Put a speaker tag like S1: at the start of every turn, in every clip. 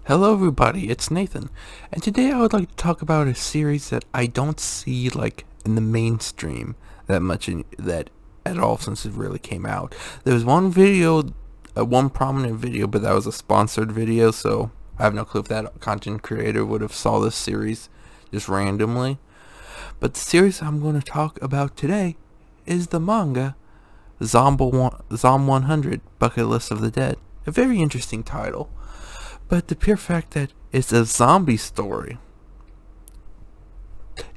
S1: Hello everybody, it's Nathan, and today I would like to talk about a series that I don't see in the mainstream that much that at all since it really came out. There was one video, one prominent video, but that was a sponsored video, so I have no clue if that content creator would have saw this series just randomly. But the series I'm going to talk about today is the manga Zom 100 Bucket List of the Dead. A very interesting title. But the pure fact that it's a zombie story.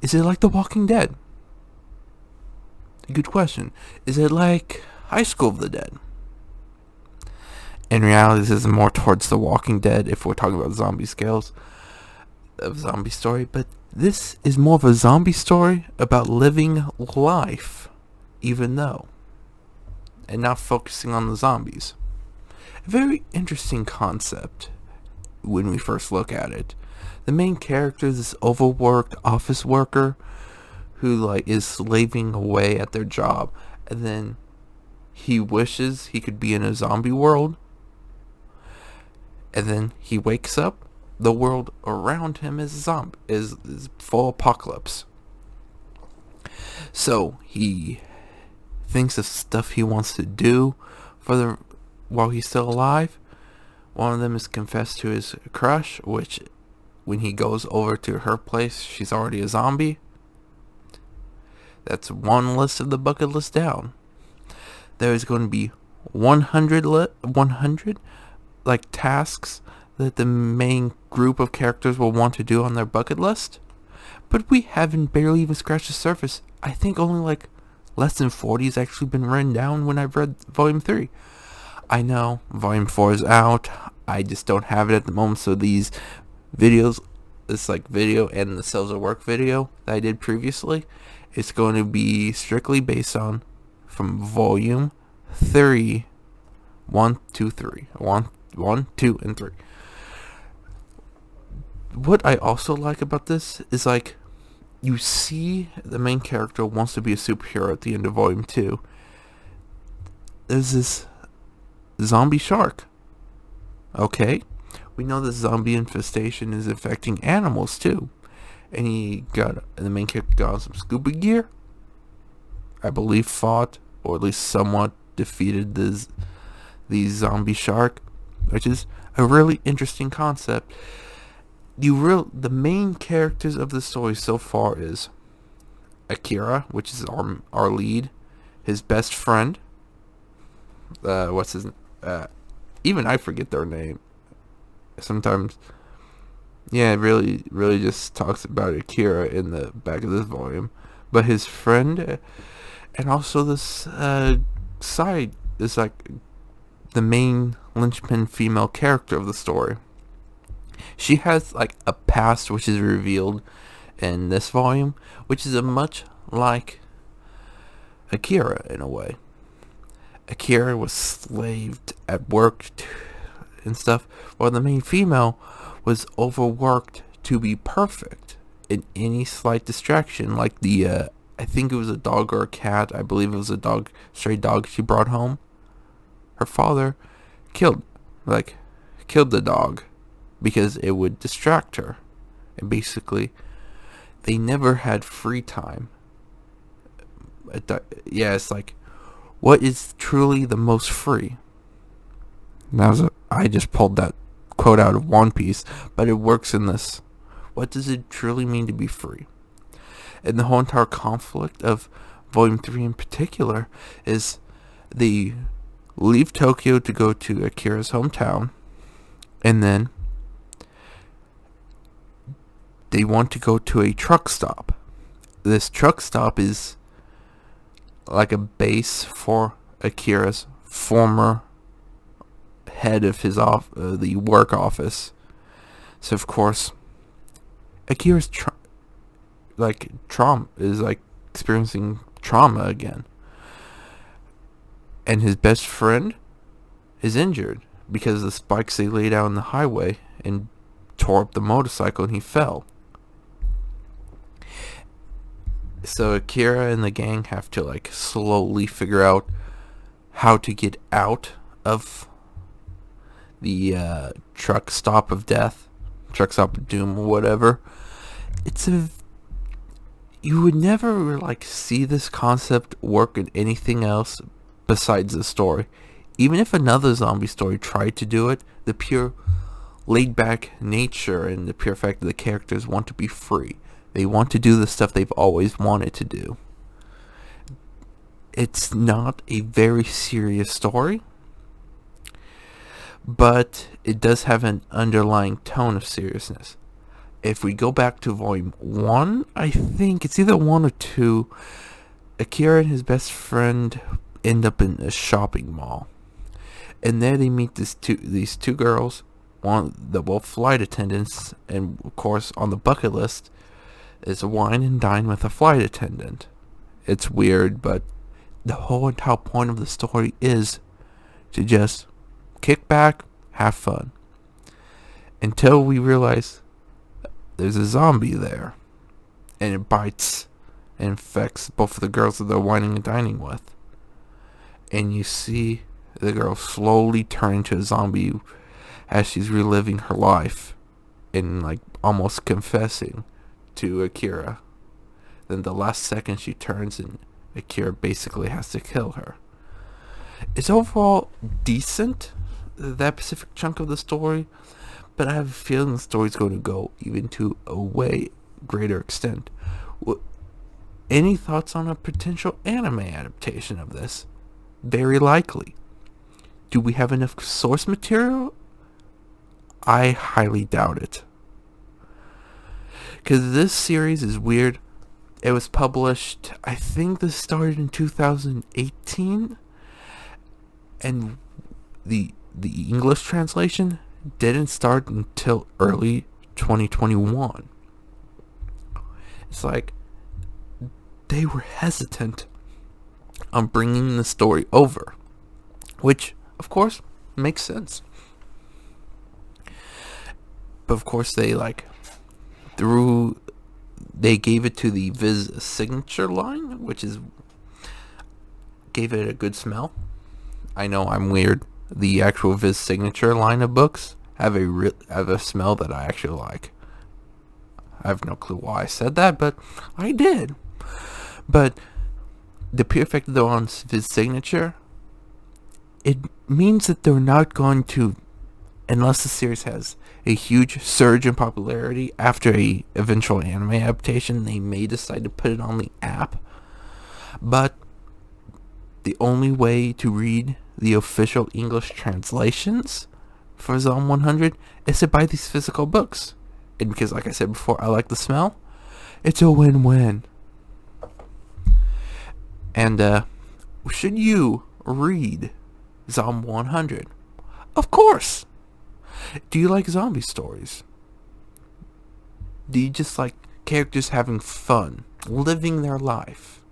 S1: Is it like The Walking Dead? Good question. Is it like High School of the Dead? In reality, this is more towards The Walking Dead if we're talking about zombie scales of zombie story. But this is more of a zombie story about living life, even though, and not focusing on the zombies. A very interesting concept. When we first look at it, the main character is this overworked office worker who is slaving away at their job, and then he wishes he could be in a zombie world, and then he wakes up, the world around him is full apocalypse. So he thinks of stuff he wants to do while he's still alive. One of them is confess to his crush, which when he goes over to her place, she's already a zombie. That's one list of the bucket list down. There is going to be 100 tasks that the main group of characters will want to do on their bucket list. But we haven't barely even scratched the surface. I think only less than 40 has actually been written down when I've read Volume 3. I know Volume 4 is out. I just don't have it at the moment, so these videos, this video and the Cells at Work video that I did previously, it's going to be strictly based on from Volume 3, 1, 2, 3. 1, 2, and 3. What I also like about this is you see the main character wants to be a superhero at the end of Volume 2. There's this zombie shark. Okay, we know the zombie infestation is affecting animals too, and the main character got on some scuba gear. I believe fought, or at least somewhat defeated the zombie shark, which is a really interesting concept. The main characters of the story so far is Akira, which is our lead, his best friend. Even I forget their name sometimes. Yeah, it really just talks about Akira in the back of this volume. But his friend, and also this side, is the main linchpin female character of the story. She has a past which is revealed in this volume, which is a much like Akira in a way. Akira was slaved at work and stuff, while the main female was overworked to be perfect in any slight distraction, I think it was a dog or a cat, I believe it was a stray dog she brought home. Her father killed the dog because it would distract her. And basically, they never had free time. It's what is truly the most free? I just pulled that quote out of One Piece, but it works in this. What does it truly mean to be free? And the whole entire conflict of Volume 3 in particular is they leave Tokyo to go to Akira's hometown, and then they want to go to a truck stop. This truck stop is like a base for Akira's former head of his the work office. So of course, Akira's trauma is experiencing trauma again, and his best friend is injured because of the spikes they laid out on the highway and tore up the motorcycle, and he fell. So Akira and the gang have to slowly figure out how to get out of the truck stop of death, truck stop of doom, or whatever. You would never like see this concept work in anything else besides the story. Even if another zombie story tried to do it, the pure laid back nature and the pure fact that the characters want to be free. They want to do the stuff they've always wanted to do. It's not a very serious story, but it does have an underlying tone of seriousness. If we go back to volume 1, I think it's either 1 or 2, Akira and his best friend end up in a shopping mall. And there they meet these two girls, the both flight attendants, and of course on the bucket list is wine and dine with a flight attendant. It's weird, but the whole entire point of the story is to just kick back, have fun. Until we realize there's a zombie there, and it bites and infects both of the girls that they're whining and dining with. And you see the girl slowly turn into a zombie as she's reliving her life and like almost confessing to Akira. Then the last second she turns and Akira basically has to kill her. It's overall decent, that specific chunk of the story, but I have a feeling the story's going to go even to a way greater extent. Any thoughts on a potential anime adaptation of this? Very likely. Do we have enough source material? I highly doubt it. Because this series is weird. It was published, I think this started in 2018, and the English translation didn't start until early 2021. It's like they were hesitant on bringing the story over, which of course makes sense. But of course they gave it to the Viz signature line, which gave it a good smell. I know I'm weird. The actual Viz signature line of books have a smell that I actually like. I have no clue why I said that, but I did. But the pure fact that they're on Viz signature, it means that they're not going to, unless the series has a huge surge in popularity after a eventual anime adaptation, they may decide to put it on the app. But the only way to read the official English translations for Zom 100 is to buy these physical books. And because, like I said before, I like the smell, it's a win-win. And should you read Zom 100? Of course! Do you like zombie stories? Do you just like characters having fun, living their life?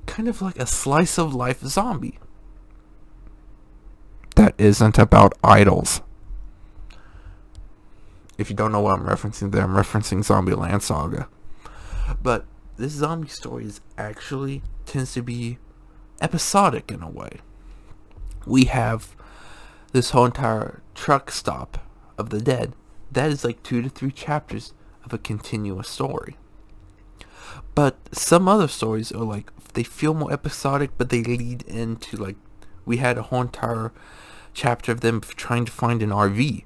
S1: Kind of like a slice of life zombie. That isn't about idols. If you don't know what I'm referencing there, I'm referencing Zombieland Saga. But this zombie story actually tends to be episodic in a way. We have this whole entire truck stop of the dead. That is like 2 to 3 chapters of a continuous story. But some other stories are like, they feel more episodic, but they lead into like, we had a whole entire chapter of them trying to find an RV.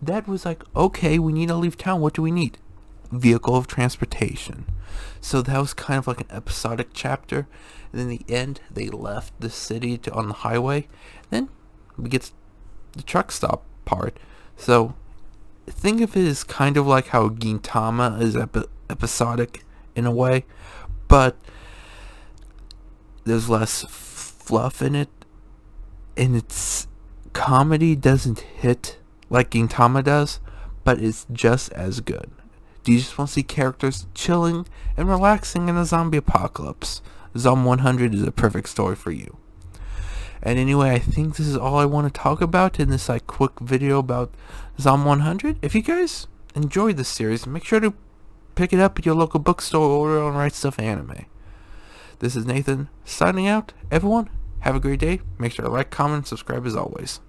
S1: That was like, okay, we need to leave town. What do we need? Vehicle of transportation. So that was kind of like an episodic chapter. And in the end, they left the city on the highway. Then we get the truck stop part. So think of it as kind of like how Gintama is episodic in a way, but there's less fluff in it, and its comedy doesn't hit like Gintama does, but it's just as good. Do you just want to see characters chilling and relaxing in a zombie apocalypse? Zom 100 is a perfect story for you. And anyway, I think this is all I want to talk about in this like quick video about Zom 100. If you guys enjoyed this series, make sure to pick it up at your local bookstore or order on Right Stuff Anime. This is Nathan signing out. Everyone, have a great day. Make sure to like, comment, and subscribe as always.